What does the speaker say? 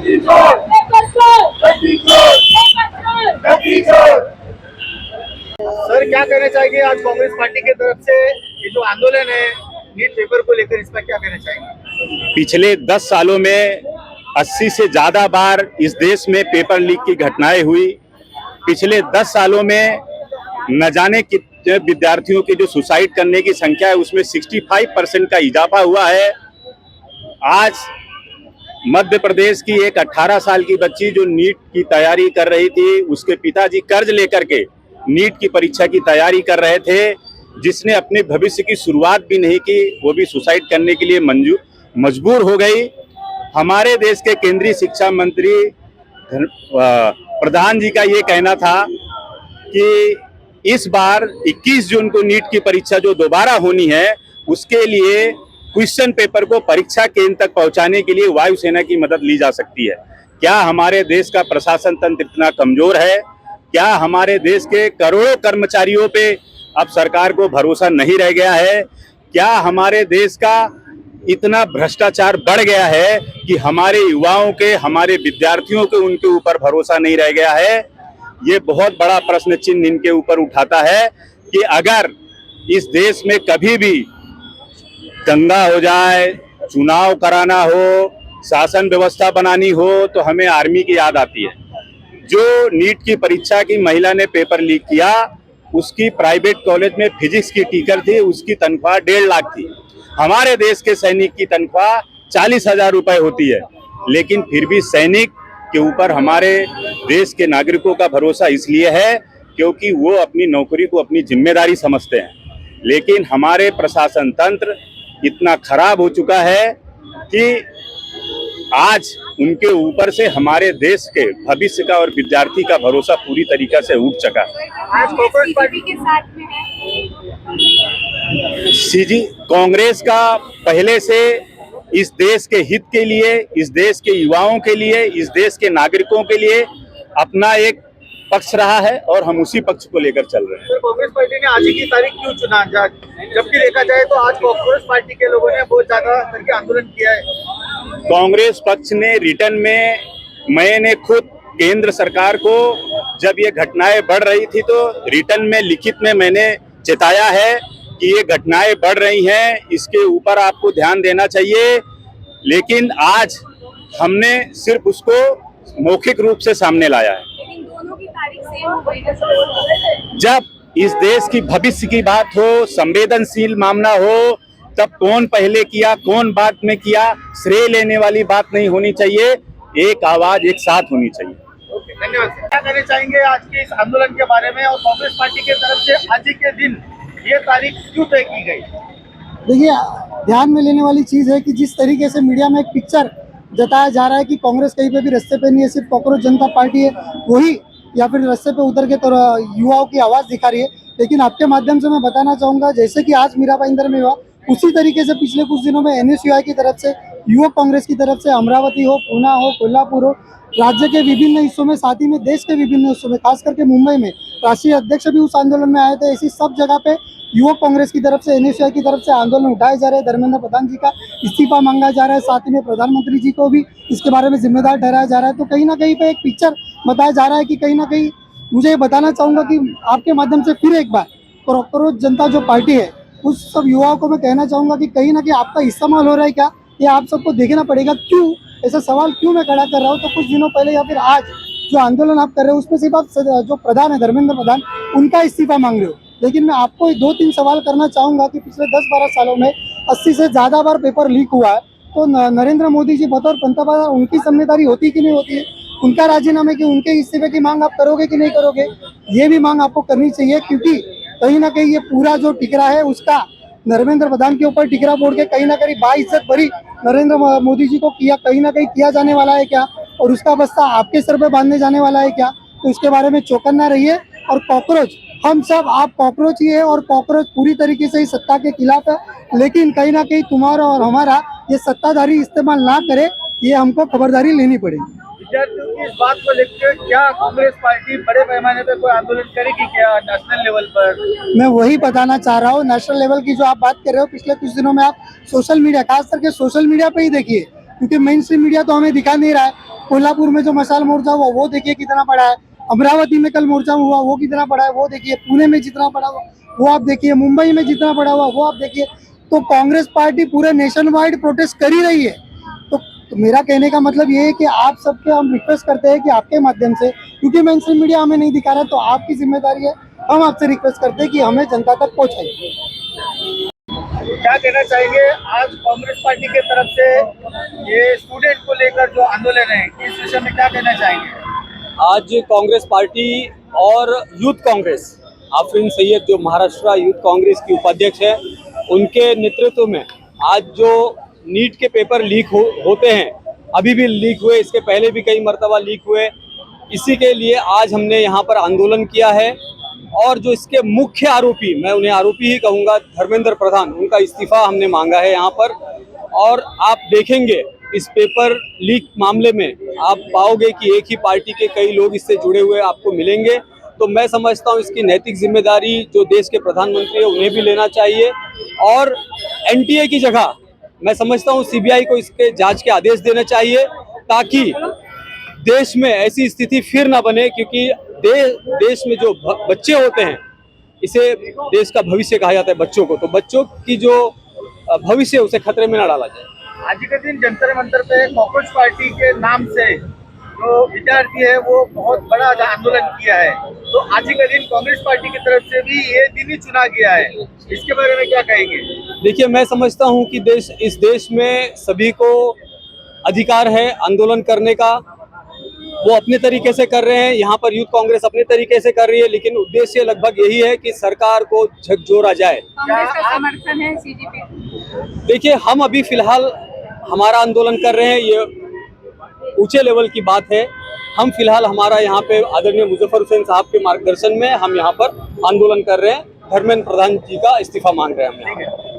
Sir, क्या कहना चाहेंगे आज कांग्रेस पार्टी की तरफ से ये जो आंदोलन है नीट पेपर को लेकर, इसमें क्या कहना चाहेंगे? पिछले 10 सालों में 80 से ज्यादा बार इस देश में पेपर लीक की घटनाएं हुई। पिछले 10 सालों में न जाने कितने विद्यार्थियों की जो सुसाइड करने की संख्या है उसमें 65% का इजाफा हुआ है। आज मध्य प्रदेश की एक 18 साल की बच्ची जो नीट की तैयारी कर रही थी, उसके पिताजी कर्ज लेकर के नीट की परीक्षा की तैयारी कर रहे थे, जिसने अपने भविष्य की शुरुआत भी नहीं की, वो भी सुसाइड करने के लिए मजबूर हो गई। हमारे देश के केंद्रीय शिक्षा मंत्री प्रधान जी का ये कहना था कि इस बार 21 जून को नीट की परीक्षा जो दोबारा होनी है, उसके लिए क्वेश्चन पेपर को परीक्षा केंद्र तक पहुंचाने के लिए वायुसेना की मदद ली जा सकती है। क्या हमारे देश का प्रशासन तंत्र इतना कमजोर है? क्या हमारे देश के करोड़ों कर्मचारियों पे अब सरकार को भरोसा नहीं रह गया है? क्या हमारे देश का इतना भ्रष्टाचार बढ़ गया है कि हमारे युवाओं के, हमारे विद्यार्थियों के उनके ऊपर भरोसा नहीं रह गया है? ये बहुत बड़ा प्रश्न चिन्ह इनके ऊपर उठाता है कि अगर इस देश में कभी भी दंगा हो जाए, चुनाव कराना हो, शासन व्यवस्था बनानी हो, तो हमें आर्मी की याद आती है। जो नीट की परीक्षा की महिला ने पेपर लीक किया, उसकी प्राइवेट कॉलेज में फिजिक्स की टीचर थी, उसकी तनख्वाह 1.5 लाख थी। हमारे देश के सैनिक की तनख्वाह 40,000 रुपए होती है, लेकिन फिर भी सैनिक के ऊपर हमारे देश के नागरिकों का भरोसा इसलिए है क्योंकि वो अपनी नौकरी को अपनी जिम्मेदारी समझते हैं। लेकिन हमारे प्रशासन तंत्र इतना खराब हो चुका है कि आज उनके ऊपर से हमारे देश के भविष्य का और विद्यार्थी का भरोसा पूरी तरीके से उठ चुका है। आज कांग्रेस पार्टी के साथ में है कांग्रेस का पहले से इस देश के हित के लिए, इस देश के युवाओं के लिए, इस देश के नागरिकों के लिए अपना एक पक्ष रहा है और हम उसी पक्ष को लेकर चल रहे हैं। सर, कांग्रेस पार्टी ने आज की तारीख क्यों चुना? जबकि देखा जाए तो आज कांग्रेस पार्टी के लोगों ने बहुत ज्यादा करके आंदोलन किया है। कांग्रेस पक्ष ने रिटर्न में, मैंने खुद केंद्र सरकार को जब ये घटनाएं बढ़ रही थी तो रिटर्न में, लिखित में मैंने चेताया है कि ये घटनाएं बढ़ रही हैं, इसके ऊपर आपको ध्यान देना चाहिए। लेकिन आज हमने सिर्फ उसको मौखिक रूप से सामने लाया है। जब इस देश की भविष्य की बात हो, संवेदनशील मामला हो, तब कौन पहले किया, कौन बाद में किया, श्रेय लेने वाली बात नहीं होनी चाहिए। एक आवाज एक साथ होनी चाहिए। धन्यवाद। क्या कहना चाहेंगे आज के इस आंदोलन के बारे में और कांग्रेस पार्टी की तरफ से आज ही के दिन ये तारीख क्यों तय की गई? देखिए, ध्यान में लेने वाली चीज है कि जिस तरीके से मीडिया में एक पिक्चर जताया जा रहा है कि कांग्रेस कहीं पे भी रास्ते पे नहीं है, सिर्फ कॉकरोच जनता पार्टी है वही, या फिर रास्ते पे उतर के तो युवाओं की आवाज दिखा रही है। लेकिन आपके माध्यम से मैं बताना चाहूंगा, जैसे कि आज मीरा भाईंदर में हुआ, उसी तरीके से पिछले कुछ दिनों में NSUI की तरफ से, युवक कांग्रेस की तरफ से अमरावती हो, पूना हो, कोल्हापुर हो, राज्य के विभिन्न हिस्सों में, साथ ही में देश के विभिन्न हिस्सों में, खास करके मुंबई में राष्ट्रीय अध्यक्ष भी उस आंदोलन में आए थे। ऐसी सब जगह पे युवक कांग्रेस की तरफ से, NSUI की तरफ से आंदोलन उठाए जा रहे हैं। धर्मेंद्र प्रधान जी का इस्तीफा मांगा जा रहा है, साथ ही में प्रधानमंत्री जी को भी इसके बारे में जिम्मेदार ठहराया जा रहा है। तो कहीं ना कहीं पे एक पिक्चर बताया जा रहा है कि कहीं ना कहीं मुझे ये बताना चाहूँगा कि आपके माध्यम से फिर एक बार कॉकरोच जनता जो पार्टी है, उस सब युवाओं को मैं कहना चाहूँगा कि कहीं ना कहीं आपका इस्तेमाल हो रहा है क्या, ये आप सबको देखना पड़ेगा। क्यों ऐसा सवाल क्यों मैं खड़ा कर रहा हूँ? तो कुछ दिनों पहले या फिर आज जो आंदोलन आप कर रहे हो, उसमें सिर्फ आप जो प्रधान है धर्मेंद्र प्रधान, उनका इस्तीफा मांग रहे हो। लेकिन मैं आपको 2-3 सवाल करना चाहूँगा कि पिछले 10-12 सालों में 80 से ज़्यादा बार पेपर लीक हुआ है, तो नरेंद्र मोदी जी बतौर पंतप्रधान उनकी जिम्मेदारी होती कि नहीं होती है? उनका राजीनामे की, उनके इस्तीफे की मांग आप करोगे कि नहीं करोगे? ये भी मांग आपको करनी चाहिए, क्योंकि कहीं ना कहीं ये पूरा जो टिकरा है उसका नरेंद्र प्रधान के ऊपर टिकरा बोल के कहीं ना कहीं बाइज्जत भरी नरेंद्र मोदी जी को कहीं ना कहीं किया जाने वाला है क्या, और उसका बस्ता आपके सर पे बांधने जाने वाला है क्या? तो इसके बारे में चौकन्ना रहिए। और कॉकरोच, हम सब, आप कॉकरोच ही है और कॉकरोच पूरी तरीके से ही सत्ता के खिलाफ है, लेकिन कहीं ना कहीं तुम्हारा और हमारा ये सत्ताधारी इस्तेमाल ना करे, ये हमको खबरदारी लेनी पड़ेगी। विद्यार्थियों की इस बात को लेकर क्या कांग्रेस पार्टी बड़े पैमाने पर कोई आंदोलन करेगी क्या नेशनल लेवल पर? मैं वही बताना चाह रहा हूँ। नेशनल लेवल की जो आप बात कर रहे हो, पिछले कुछ दिनों में आप सोशल मीडिया, खास करके सोशल मीडिया पे ही देखिए, क्योंकि मेन स्ट्रीम मीडिया तो हमें दिखा नहीं रहा है। कोल्हापुर में जो मशाल मोर्चा हुआ वो देखिए कितना बड़ा है, अमरावती में कल मोर्चा हुआ वो कितना बड़ा है वो देखिए, पुणे में जितना बड़ा हुआ वो आप देखिए, मुंबई में जितना बड़ा हुआ वो आप देखिए। तो कांग्रेस पार्टी पूरे नेशन वाइड प्रोटेस्ट कर ही रही है। तो मेरा कहने का मतलब ये है कि आप सबके हम रिक्वेस्ट करते हैं कि आपके माध्यम से, क्योंकि मेन स्ट्रीम मीडिया हमें नहीं दिखा रहा है तो आपकी जिम्मेदारी है, हम आपसे रिक्वेस्ट करते हैं कि हमें जनता तक पहुंचाइए। क्या कहना चाहेंगे आज कांग्रेस पार्टी की तरफ से ये स्टूडेंट को लेकर जो आंदोलन है, इस विषय में क्या कहना चाहेंगे? आज कांग्रेस पार्टी और यूथ कांग्रेस, आफरीन सैयद जो महाराष्ट्र यूथ कांग्रेस की उपाध्यक्ष है, उनके नेतृत्व में आज जो नीट के पेपर लीक होते हैं, अभी भी लीक हुए, इसके पहले भी कई मर्तबा लीक हुए, इसी के लिए आज हमने यहाँ पर आंदोलन किया है। और जो इसके मुख्य आरोपी, मैं उन्हें आरोपी ही कहूँगा, धर्मेंद्र प्रधान, उनका इस्तीफा हमने मांगा है यहाँ पर। और आप देखेंगे इस पेपर लीक मामले में आप पाओगे कि एक ही पार्टी के कई लोग इससे जुड़े हुए आपको मिलेंगे। तो मैं समझता हूँ इसकी नैतिक जिम्मेदारी जो देश के प्रधानमंत्री है उन्हें भी लेना चाहिए, और एनटीए की जगह मैं समझता हूँ सीबीआई को इसके जांच के आदेश देना चाहिए, ताकि देश में ऐसी स्थिति फिर ना बने, क्योंकि देश में जो बच्चे होते हैं, इसे देश का भविष्य कहा जाता है बच्चों को, तो बच्चों की जो भविष्य उसे खतरे में ना डाला जाए। आज के दिन जंतर मंतर पे कॉकरोच पार्टी के नाम से जो विद्यार्थी है वो बहुत बड़ा आंदोलन किया है, तो आज के दिन कांग्रेस पार्टी की तरफ से भी ये दिन ही चुना गया है, इसके बारे में क्या कहेंगे? देखिए, मैं समझता हूँ कि इस देश में सभी को अधिकार है आंदोलन करने का, वो अपने तरीके से कर रहे हैं, यहाँ पर यूथ कांग्रेस अपने तरीके से कर रही है, लेकिन उद्देश्य लगभग यही है कि सरकार को झकझोरा जाए। कांग्रेस का समर्थन है सीजेपी? देखिए, हम अभी फिलहाल हमारा आंदोलन कर रहे हैं, ये ऊंचे लेवल की बात है। हम फिलहाल हमारा यहाँ पे आदरणीय मुजफ्फर हुसैन साहब के मार्गदर्शन में हम यहाँ पर आंदोलन कर रहे हैं, धर्मेंद्र प्रधान जी का इस्तीफा मांग रहे हैं हम यहाँ।